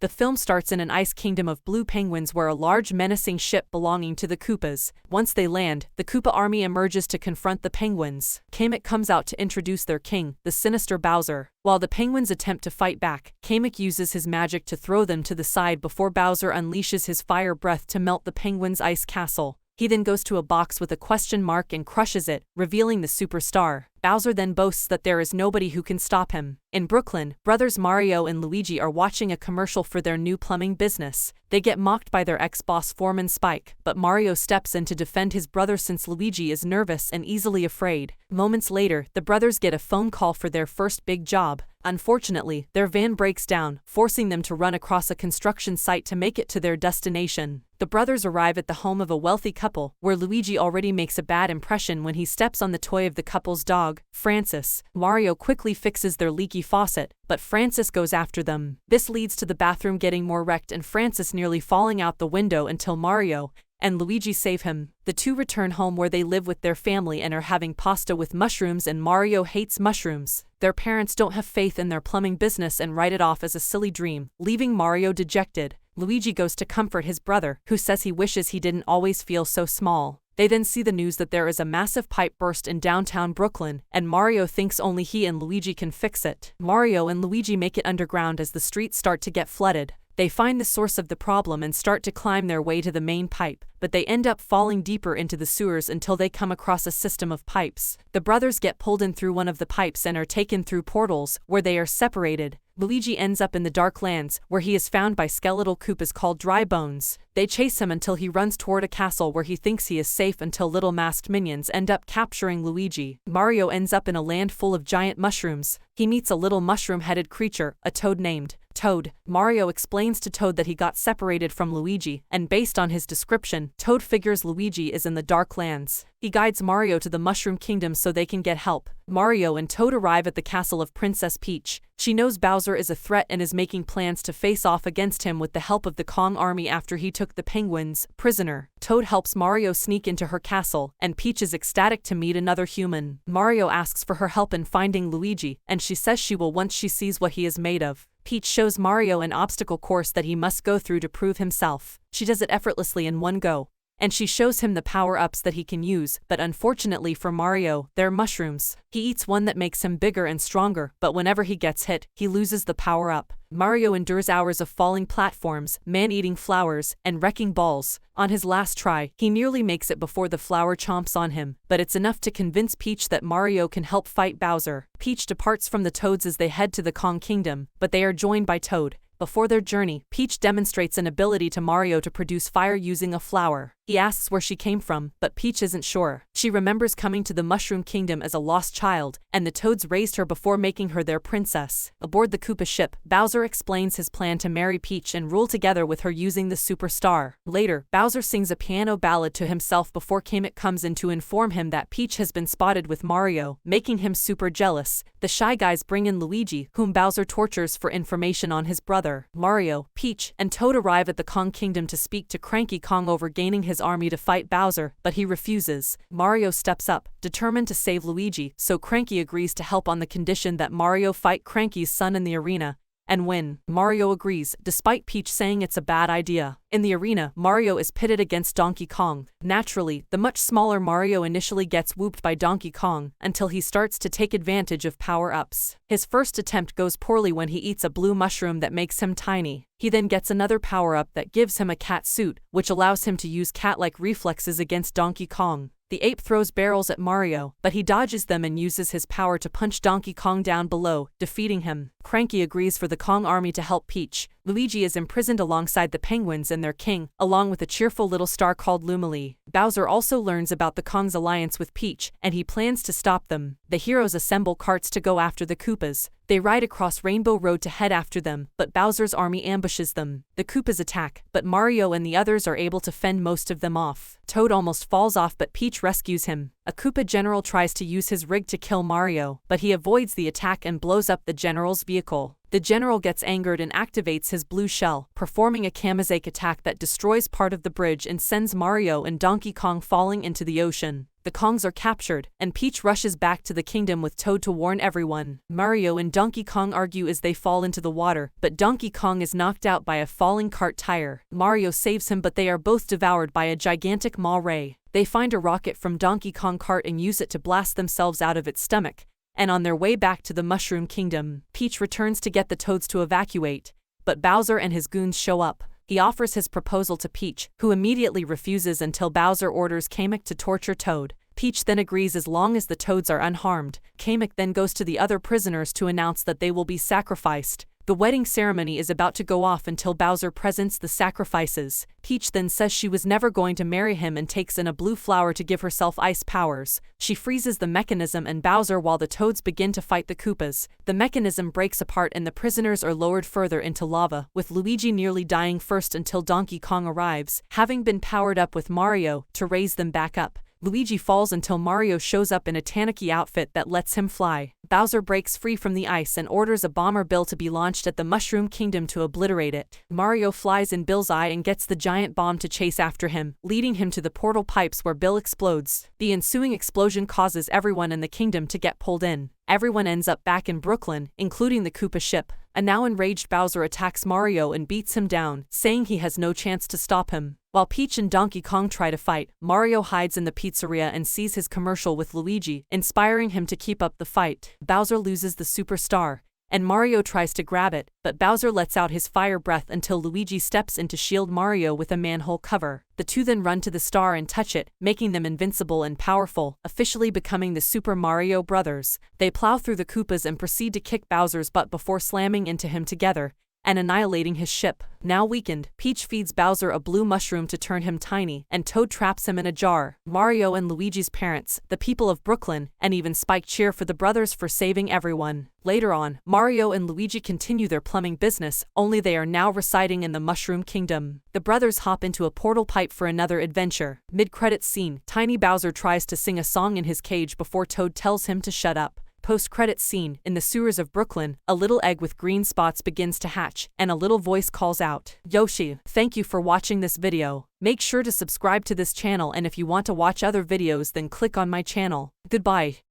The film starts in an ice kingdom of blue penguins where a large menacing ship belonging to the Koopas. Once they land, the Koopa army emerges to confront the penguins. Kamek comes out to introduce their king, the sinister Bowser. While the penguins attempt to fight back, Kamek uses his magic to throw them to the side before Bowser unleashes his fire breath to melt the penguins' ice castle. He then goes to a box with a question mark and crushes it, revealing the superstar. Bowser then boasts that there is nobody who can stop him. In Brooklyn, brothers Mario and Luigi are watching a commercial for their new plumbing business. They get mocked by their ex-boss Foreman Spike, but Mario steps in to defend his brother since Luigi is nervous and easily afraid. Moments later, the brothers get a phone call for their first big job. Unfortunately, their van breaks down, forcing them to run across a construction site to make it to their destination. The brothers arrive at the home of a wealthy couple, where Luigi already makes a bad impression when he steps on the toy of the couple's dog, Francis. Mario quickly fixes their leaky faucet, but Francis goes after them. This leads to the bathroom getting more wrecked and Francis nearly falling out the window until Mario and Luigi save him. The two return home where they live with their family and are having pasta with mushrooms, and Mario hates mushrooms. Their parents don't have faith in their plumbing business and write it off as a silly dream, leaving Mario dejected. Luigi goes to comfort his brother, who says he wishes he didn't always feel so small. They then see the news that there is a massive pipe burst in downtown Brooklyn, and Mario thinks only he and Luigi can fix it. Mario and Luigi make it underground as the streets start to get flooded. They find the source of the problem and start to climb their way to the main pipe, but they end up falling deeper into the sewers until they come across a system of pipes. The brothers get pulled in through one of the pipes and are taken through portals, where they are separated. Luigi ends up in the Dark Lands, where he is found by skeletal Koopas called Dry Bones. They chase him until he runs toward a castle where he thinks he is safe until little masked minions end up capturing Luigi. Mario ends up in a land full of giant mushrooms. He meets a little mushroom-headed creature, a toad named Toad. Mario explains to Toad that he got separated from Luigi, and based on his description, Toad figures Luigi is in the Dark Lands. He guides Mario to the Mushroom Kingdom so they can get help. Mario and Toad arrive at the castle of Princess Peach. She knows Bowser is a threat and is making plans to face off against him with the help of the Kong army after he took the penguins prisoner. Toad helps Mario sneak into her castle, and Peach is ecstatic to meet another human. Mario asks for her help in finding Luigi, and she says she will once she sees what he is made of. Peach shows Mario an obstacle course that he must go through to prove himself. She does it effortlessly in one go, and she shows him the power-ups that he can use, but unfortunately for Mario, they're mushrooms. He eats one that makes him bigger and stronger, but whenever he gets hit, he loses the power-up. Mario endures hours of falling platforms, man-eating flowers, and wrecking balls. On his last try, he nearly makes it before the flower chomps on him, but it's enough to convince Peach that Mario can help fight Bowser. Peach departs from the Toads as they head to the Kong Kingdom, but they are joined by Toad. Before their journey, Peach demonstrates an ability to Mario to produce fire using a flower. He asks where she came from, but Peach isn't sure. She remembers coming to the Mushroom Kingdom as a lost child, and the Toads raised her before making her their princess. Aboard the Koopa ship, Bowser explains his plan to marry Peach and rule together with her using the superstar. Later, Bowser sings a piano ballad to himself before Kamek comes in to inform him that Peach has been spotted with Mario, making him super jealous. The Shy Guys bring in Luigi, whom Bowser tortures for information on his brother. Mario, Peach, and Toad arrive at the Kong Kingdom to speak to Cranky Kong over gaining his army to fight Bowser, but he refuses. Mario steps up, determined to save Luigi, so Cranky agrees to help on the condition that Mario fight Cranky's son in the arena and win. Mario agrees, despite Peach saying it's a bad idea. In the arena, Mario is pitted against Donkey Kong. Naturally, the much smaller Mario initially gets whooped by Donkey Kong, until he starts to take advantage of power-ups. His first attempt goes poorly when he eats a blue mushroom that makes him tiny. He then gets another power-up that gives him a cat suit, which allows him to use cat-like reflexes against Donkey Kong. The ape throws barrels at Mario, but he dodges them and uses his power to punch Donkey Kong down below, defeating him. Cranky agrees for the Kong army to help Peach. Luigi is imprisoned alongside the penguins and their king, along with a cheerful little star called Lumily. Bowser also learns about the Kong's alliance with Peach, and he plans to stop them. The heroes assemble carts to go after the Koopas. They ride across Rainbow Road to head after them, but Bowser's army ambushes them. The Koopas attack, but Mario and the others are able to fend most of them off. Toad almost falls off, but Peach rescues him. A Koopa general tries to use his rig to kill Mario, but he avoids the attack and blows up the general's vehicle. The general gets angered and activates his blue shell, performing a kamikaze attack that destroys part of the bridge and sends Mario and Donkey Kong falling into the ocean. The Kongs are captured, and Peach rushes back to the kingdom with Toad to warn everyone. Mario and Donkey Kong argue as they fall into the water, but Donkey Kong is knocked out by a falling cart tire. Mario saves him, but they are both devoured by a gigantic maw ray. They find a rocket from Donkey Kong cart and use it to blast themselves out of its stomach, and on their way back to the Mushroom Kingdom, Peach returns to get the Toads to evacuate, but Bowser and his goons show up. He offers his proposal to Peach, who immediately refuses until Bowser orders Kamek to torture Toad. Peach then agrees as long as the Toads are unharmed. Kamek then goes to the other prisoners to announce that they will be sacrificed. The wedding ceremony is about to go off until Bowser presents the sacrifices. Peach then says she was never going to marry him and takes in a blue flower to give herself ice powers. She freezes the mechanism and Bowser while the Toads begin to fight the Koopas. The mechanism breaks apart and the prisoners are lowered further into lava, with Luigi nearly dying first until Donkey Kong arrives, having been powered up with Mario, to raise them back up. Luigi falls until Mario shows up in a tanuki outfit that lets him fly. Bowser breaks free from the ice and orders a bomber Bill to be launched at the Mushroom Kingdom to obliterate it. Mario flies in Bill's eye and gets the giant bomb to chase after him, leading him to the portal pipes where Bill explodes. The ensuing explosion causes everyone in the kingdom to get pulled in. Everyone ends up back in Brooklyn, including the Koopa ship. A now enraged Bowser attacks Mario and beats him down, saying he has no chance to stop him. While Peach and Donkey Kong try to fight, Mario hides in the pizzeria and sees his commercial with Luigi, inspiring him to keep up the fight. Bowser loses the superstar, and Mario tries to grab it, but Bowser lets out his fire breath until Luigi steps in to shield Mario with a manhole cover. The two then run to the star and touch it, making them invincible and powerful, officially becoming the Super Mario Brothers. They plow through the Koopas and proceed to kick Bowser's butt before slamming into him together and annihilating his ship. Now weakened, Peach feeds Bowser a blue mushroom to turn him tiny, and Toad traps him in a jar. Mario and Luigi's parents, the people of Brooklyn, and even Spike cheer for the brothers for saving everyone. Later on, Mario and Luigi continue their plumbing business, only they are now residing in the Mushroom Kingdom. The brothers hop into a portal pipe for another adventure. Mid-credits scene, tiny Bowser tries to sing a song in his cage before Toad tells him to shut up. Post-credits scene, in the sewers of Brooklyn, a little egg with green spots begins to hatch, and a little voice calls out, "Yoshi, thank you for watching this video. Make sure to subscribe to this channel, and if you want to watch other videos then click on my channel. Goodbye."